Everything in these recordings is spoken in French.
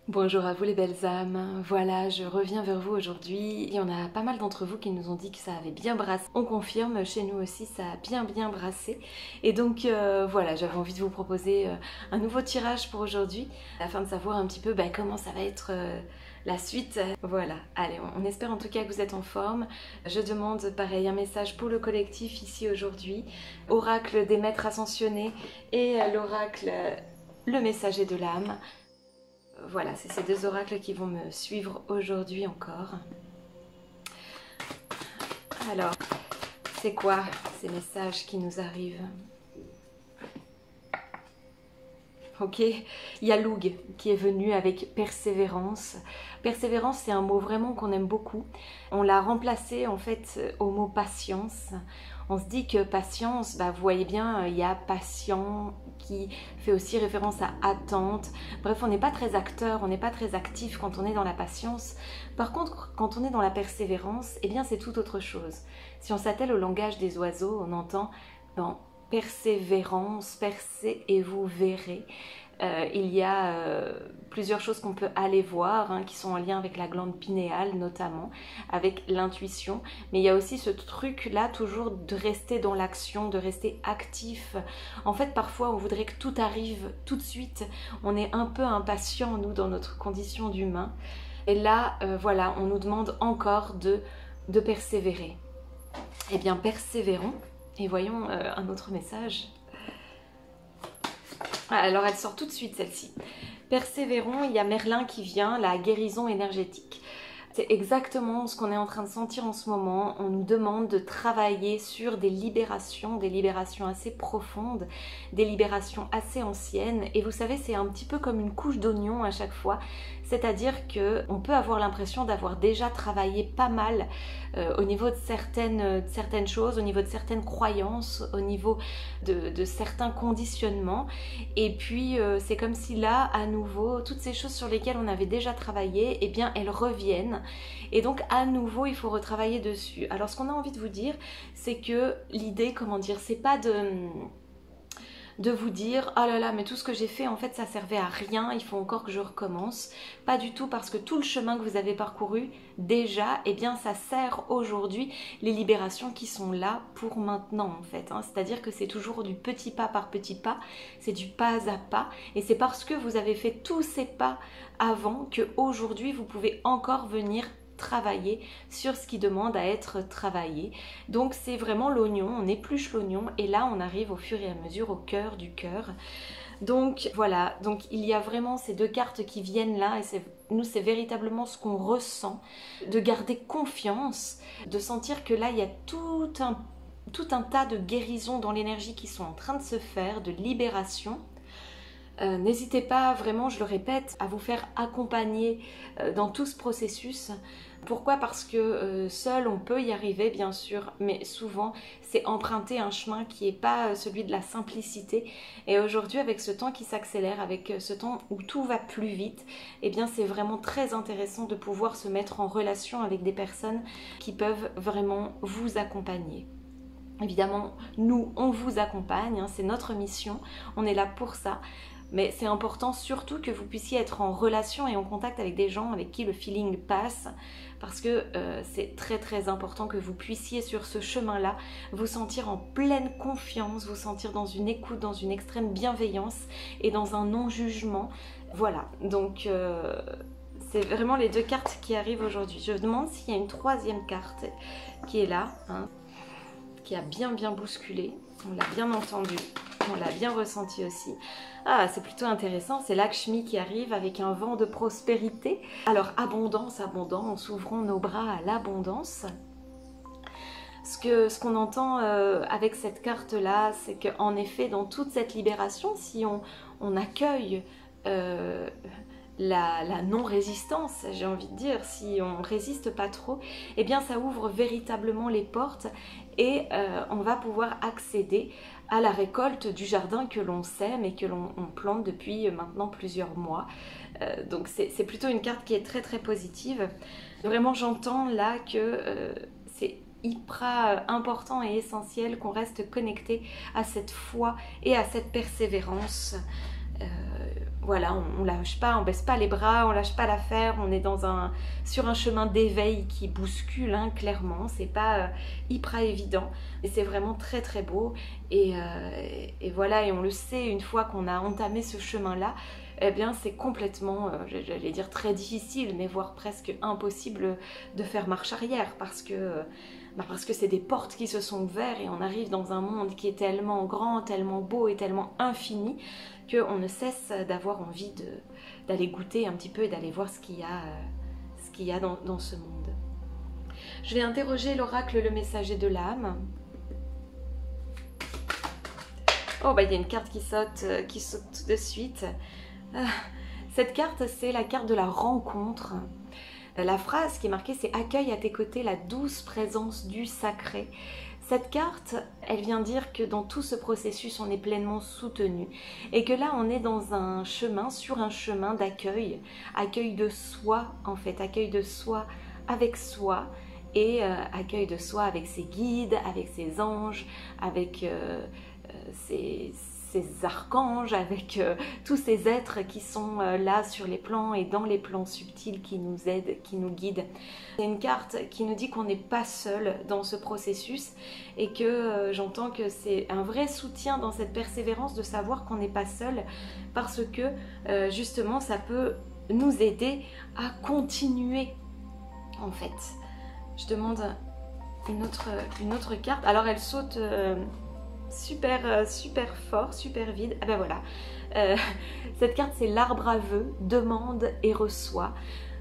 Bonjour à vous les belles âmes, voilà je reviens vers vous aujourd'hui. Il y en a pas mal d'entre vous qui nous ont dit que ça avait bien brassé. On confirme, chez nous aussi ça a bien brassé. Et donc voilà, j'avais envie de vous proposer un nouveau tirage pour aujourd'hui afin de savoir un petit peu comment ça va être la suite. Voilà, allez, on espère en tout cas que vous êtes en forme. Je demande pareil un message pour le collectif ici aujourd'hui. Oracle des maîtres ascensionnés et l'oracle le messager de l'âme. Voilà, c'est ces deux oracles qui vont me suivre aujourd'hui encore. Alors, c'est quoi ces messages qui nous arrivent? Ok, il y a Loug qui est venu avec persévérance. Persévérance, c'est un mot vraiment qu'on aime beaucoup. On l'a remplacé en fait au mot patience. On se dit que patience, vous voyez bien, il y a patient qui fait aussi référence à attente. Bref, on n'est pas très acteur, on n'est pas très actif quand on est dans la patience. Par contre, quand on est dans la persévérance, eh bien c'est tout autre chose. Si on s'attelle au langage des oiseaux, on entend persévérance, percez et vous verrez. Il y a plusieurs choses qu'on peut aller voir qui sont en lien avec la glande pinéale notamment, avec l'intuition, mais il y a aussi ce truc là toujours de rester dans l'action, de rester actif. En fait parfois on voudrait que tout arrive tout de suite, on est un peu impatient nous dans notre condition d'humain, et là voilà, on nous demande encore de persévérer. Eh bien persévérons. Et voyons un autre message. Alors elle sort tout de suite celle-ci. Persévérons, il y a Merlin qui vient, la guérison énergétique. C'est exactement ce qu'on est en train de sentir en ce moment. On nous demande de travailler sur des libérations assez profondes, des libérations assez anciennes. Et vous savez, c'est un petit peu comme une couche d'oignon à chaque fois. C'est-à-dire qu'on peut avoir l'impression d'avoir déjà travaillé pas mal au niveau de certaines choses, au niveau de certaines croyances, au niveau de certains conditionnements. Et puis, c'est comme si là, à nouveau, toutes ces choses sur lesquelles on avait déjà travaillé, eh bien, elles reviennent. Et donc, à nouveau, il faut retravailler dessus. Alors, ce qu'on a envie de vous dire, c'est que l'idée, c'est pas de vous dire « Oh là là, mais tout ce que j'ai fait, en fait, ça servait à rien, il faut encore que je recommence. » Pas du tout, parce que tout le chemin que vous avez parcouru, déjà, eh bien, ça sert aujourd'hui les libérations qui sont là pour maintenant, en fait. C'est-à-dire que c'est toujours du petit pas par petit pas, c'est du pas à pas, et c'est parce que vous avez fait tous ces pas avant qu'aujourd'hui, vous pouvez encore venir travailler sur ce qui demande à être travaillé. Donc c'est vraiment l'oignon, on épluche l'oignon et là on arrive au fur et à mesure au cœur du cœur. Donc voilà, donc il y a vraiment ces deux cartes qui viennent là et nous c'est véritablement ce qu'on ressent, de garder confiance, de sentir que là il y a tout un tas de guérisons dans l'énergie qui sont en train de se faire, de libération. N'hésitez pas vraiment, je le répète, à vous faire accompagner dans tout ce processus. Pourquoi? Parce que seul on peut y arriver bien sûr, mais souvent c'est emprunter un chemin qui n'est pas celui de la simplicité. Et aujourd'hui avec ce temps qui s'accélère, avec ce temps où tout va plus vite, eh bien c'est vraiment très intéressant de pouvoir se mettre en relation avec des personnes qui peuvent vraiment vous accompagner. Évidemment, nous, on vous accompagne, c'est notre mission, on est là pour ça. Mais c'est important surtout que vous puissiez être en relation et en contact avec des gens avec qui le feeling passe, parce que c'est très important que vous puissiez sur ce chemin-là vous sentir en pleine confiance, vous sentir dans une écoute, dans une extrême bienveillance et dans un non-jugement. Voilà, donc c'est vraiment les deux cartes qui arrivent aujourd'hui. Je me demande s'il y a une troisième carte qui est là, qui a bien bousculé, on l'a bien entendu. On l'a bien ressenti aussi. Ah, c'est plutôt intéressant, c'est Lakshmi qui arrive avec un vent de prospérité. Alors, abondance, ouvrons nos bras à l'abondance. Ce qu'on entend avec cette carte-là, c'est qu'en effet, dans toute cette libération, si on accueille la non-résistance, j'ai envie de dire, si on résiste pas trop, eh bien ça ouvre véritablement les portes et on va pouvoir accéder à la récolte du jardin que l'on sème et que l'on plante depuis maintenant plusieurs mois. Donc c'est plutôt une carte qui est très positive. Vraiment j'entends là que c'est hyper important et essentiel qu'on reste connecté à cette foi et à cette persévérance. voilà, on lâche pas, on baisse pas les bras, on lâche pas l'affaire, on est sur un chemin d'éveil qui bouscule, hein, clairement, c'est pas hyper évident, mais c'est vraiment très très beau, et voilà, et on le sait, une fois qu'on a entamé ce chemin-là, eh bien c'est complètement, j'allais dire très difficile, mais voire presque impossible de faire marche arrière, parce que c'est des portes qui se sont ouvertes et on arrive dans un monde qui est tellement grand, tellement beau et tellement infini qu'on ne cesse d'avoir envie d'aller goûter un petit peu et d'aller voir ce qu'il y a dans ce monde. Je vais interroger l'oracle, le messager de l'âme. Oh, bah il y a une carte qui saute tout de suite. Cette carte, c'est la carte de la rencontre. La phrase qui est marquée, c'est « Accueille à tes côtés la douce présence du sacré ». Cette carte, elle vient dire que dans tout ce processus, on est pleinement soutenu. Et que là, on est dans un chemin, sur un chemin d'accueil. Accueil de soi, en fait. Accueil de soi avec soi. Et accueil de soi avec ses guides, avec ses anges, avec ses archanges, avec tous ces êtres qui sont là sur les plans et dans les plans subtils qui nous aident, qui nous guident. C'est une carte qui nous dit qu'on n'est pas seul dans ce processus et que j'entends que c'est un vrai soutien dans cette persévérance de savoir qu'on n'est pas seul parce que justement ça peut nous aider à continuer en fait. Je demande une autre carte. Alors elle saute super fort, super vide. Ah ben voilà. Cette carte c'est l'arbre à vœux, demande et reçoit.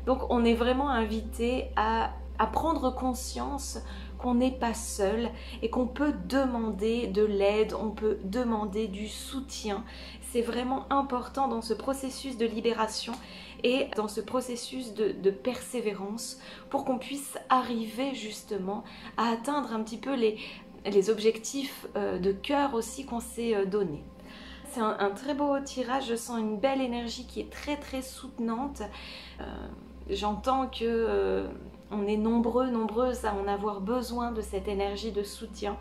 Donc on est vraiment invité à prendre conscience qu'on n'est pas seul et qu'on peut demander de l'aide, on peut demander du soutien. C'est vraiment important dans ce processus de libération et dans ce processus de persévérance pour qu'on puisse arriver justement à atteindre un petit peu les objectifs de cœur aussi qu'on s'est donné. C'est un très beau tirage, je sens une belle énergie qui est très soutenante. J'entends que on est nombreuses à en avoir besoin de cette énergie de soutien.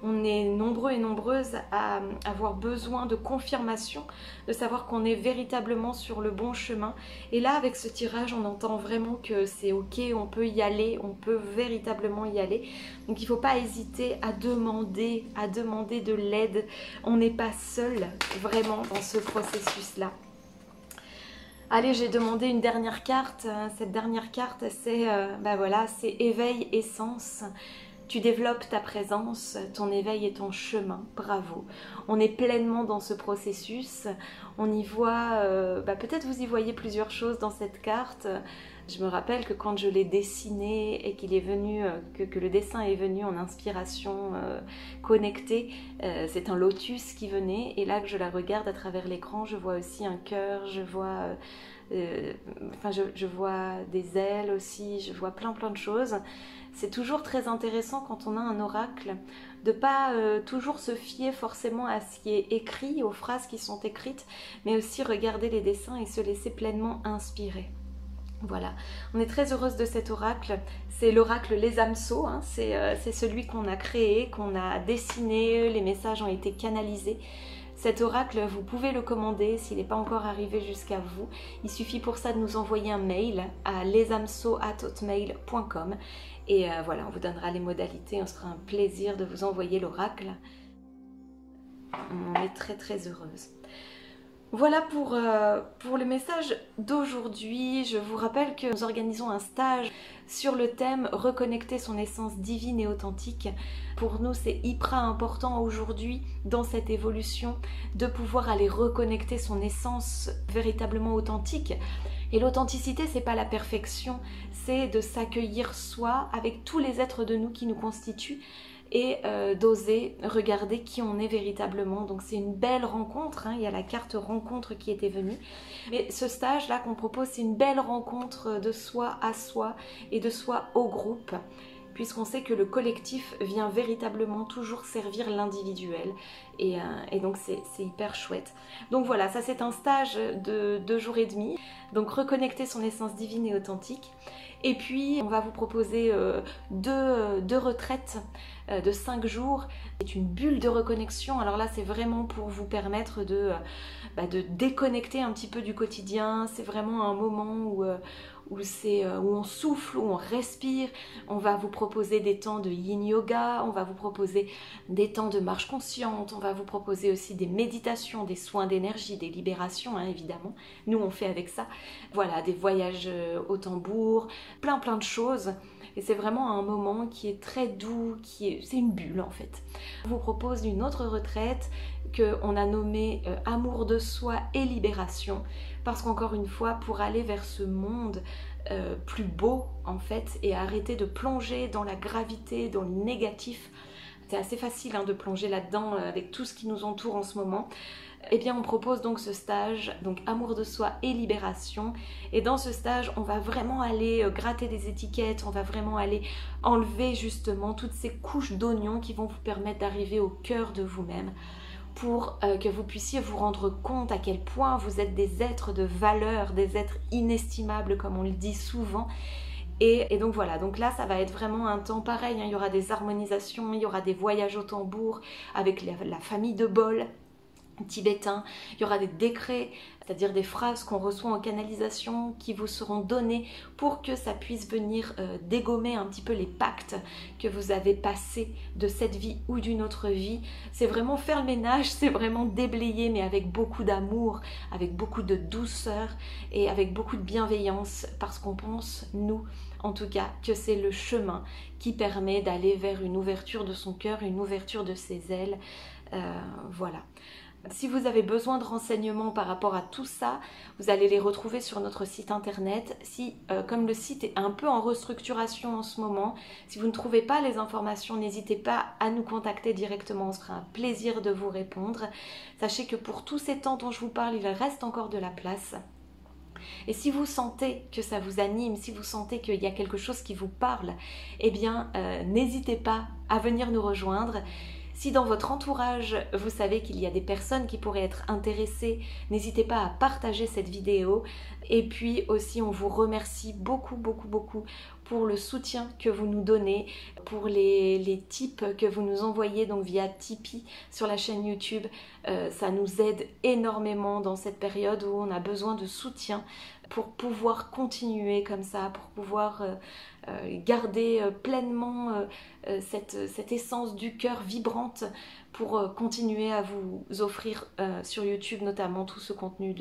On est nombreux et nombreuses à avoir besoin de confirmation, de savoir qu'on est véritablement sur le bon chemin. Et là, avec ce tirage, on entend vraiment que c'est ok, on peut y aller, on peut véritablement y aller. Donc il ne faut pas hésiter à demander de l'aide. On n'est pas seul vraiment dans ce processus-là. Allez, j'ai demandé une dernière carte. Cette dernière carte, c'est voilà, c'est éveil essence. Tu développes ta présence, ton éveil est ton chemin, bravo. On est pleinement dans ce processus, on y voit, peut-être vous y voyez plusieurs choses dans cette carte. Je me rappelle que quand je l'ai dessiné et qu'il est venu, que le dessin est venu en inspiration connectée, c'est un lotus qui venait et là que je la regarde à travers l'écran, je vois aussi un cœur, je vois... je vois des ailes aussi, je vois plein de choses. C'est toujours très intéressant quand on a un oracle de pas toujours se fier forcément à ce qui est écrit, aux phrases qui sont écrites, mais aussi regarder les dessins et se laisser pleinement inspirer. Voilà, on est très heureuse de cet oracle. C'est l'oracle Les Hameçaux, hein. C'est celui qu'on a créé, qu'on a dessiné, les messages ont été canalisés. Cet oracle, vous pouvez le commander s'il n'est pas encore arrivé jusqu'à vous. Il suffit pour ça de nous envoyer un mail à leshameçaux@hotmail.com et voilà, on vous donnera les modalités, on sera un plaisir de vous envoyer l'oracle. On est très heureuse. Voilà pour le message d'aujourd'hui. Je vous rappelle que nous organisons un stage sur le thème « Reconnecter son essence divine et authentique ». Pour nous, c'est hyper important aujourd'hui, dans cette évolution, de pouvoir aller reconnecter son essence véritablement authentique. Et l'authenticité, c'est pas la perfection, c'est de s'accueillir soi avec tous les êtres de nous qui nous constituent et d'oser regarder qui on est véritablement. Donc c'est une belle rencontre, hein. Il y a la carte rencontre qui était venue. Mais ce stage là qu'on propose, c'est une belle rencontre de soi à soi et de soi au groupe, puisqu'on sait que le collectif vient véritablement toujours servir l'individuel. Et donc c'est hyper chouette. Donc voilà, ça c'est un stage de 2 jours et demi. Donc reconnecter son essence divine et authentique. Et puis on va vous proposer deux retraites de 5 jours. C'est une bulle de reconnexion. Alors là, c'est vraiment pour vous permettre de déconnecter un petit peu du quotidien. C'est vraiment un moment où on souffle, où on respire. On va vous proposer des temps de yin yoga, on va vous proposer des temps de marche consciente, on va vous proposer aussi des méditations, des soins d'énergie, des libérations, hein, évidemment. Nous, on fait avec ça. Voilà, des voyages au tambour, plein de choses. Et c'est vraiment un moment qui est très doux, c'est une bulle en fait. On vous propose une autre retraite qu'on a nommée Amour de soi et libération, parce qu'encore une fois, pour aller vers ce monde plus beau en fait, et arrêter de plonger dans la gravité, dans le négatif, c'est assez facile hein, de plonger là-dedans avec tout ce qui nous entoure en ce moment. Eh bien, on propose donc ce stage, donc Amour de soi et libération. Et dans ce stage, on va vraiment aller gratter des étiquettes, on va vraiment aller enlever justement toutes ces couches d'oignons qui vont vous permettre d'arriver au cœur de vous-même, pour que vous puissiez vous rendre compte à quel point vous êtes des êtres de valeur, des êtres inestimables comme on le dit souvent. Et donc voilà, donc là ça va être vraiment un temps pareil, hein. Il y aura des harmonisations, il y aura des voyages au tambour avec la famille de Bol tibétain, il y aura des décrets, c'est-à-dire des phrases qu'on reçoit en canalisation qui vous seront données pour que ça puisse venir dégommer un petit peu les pactes que vous avez passés de cette vie ou d'une autre vie. C'est vraiment faire le ménage, c'est vraiment déblayer, mais avec beaucoup d'amour, avec beaucoup de douceur et avec beaucoup de bienveillance, parce qu'on pense, nous en tout cas, que c'est le chemin qui permet d'aller vers une ouverture de son cœur, une ouverture de ses ailes, voilà. Si vous avez besoin de renseignements par rapport à tout ça, vous allez les retrouver sur notre site internet. Si, comme le site est un peu en restructuration en ce moment, si vous ne trouvez pas les informations, n'hésitez pas à nous contacter directement. On sera un plaisir de vous répondre. Sachez que pour tous ces temps dont je vous parle, il reste encore de la place. Et si vous sentez que ça vous anime, si vous sentez qu'il y a quelque chose qui vous parle, eh bien, n'hésitez pas à venir nous rejoindre. Si dans votre entourage, vous savez qu'il y a des personnes qui pourraient être intéressées, n'hésitez pas à partager cette vidéo. Et puis aussi, on vous remercie beaucoup pour le soutien que vous nous donnez, pour les tips que vous nous envoyez donc via Tipeee sur la chaîne YouTube. Ça nous aide énormément dans cette période où on a besoin de soutien pour pouvoir continuer comme ça, pour pouvoir garder pleinement cette essence du cœur vibrante, pour continuer à vous offrir sur YouTube notamment tout ce contenu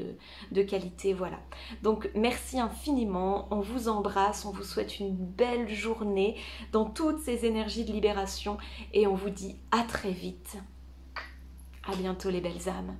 de qualité. Voilà. Donc merci infiniment, on vous embrasse, on vous souhaite une belle journée dans toutes ces énergies de libération et on vous dit à très vite. À bientôt les belles âmes.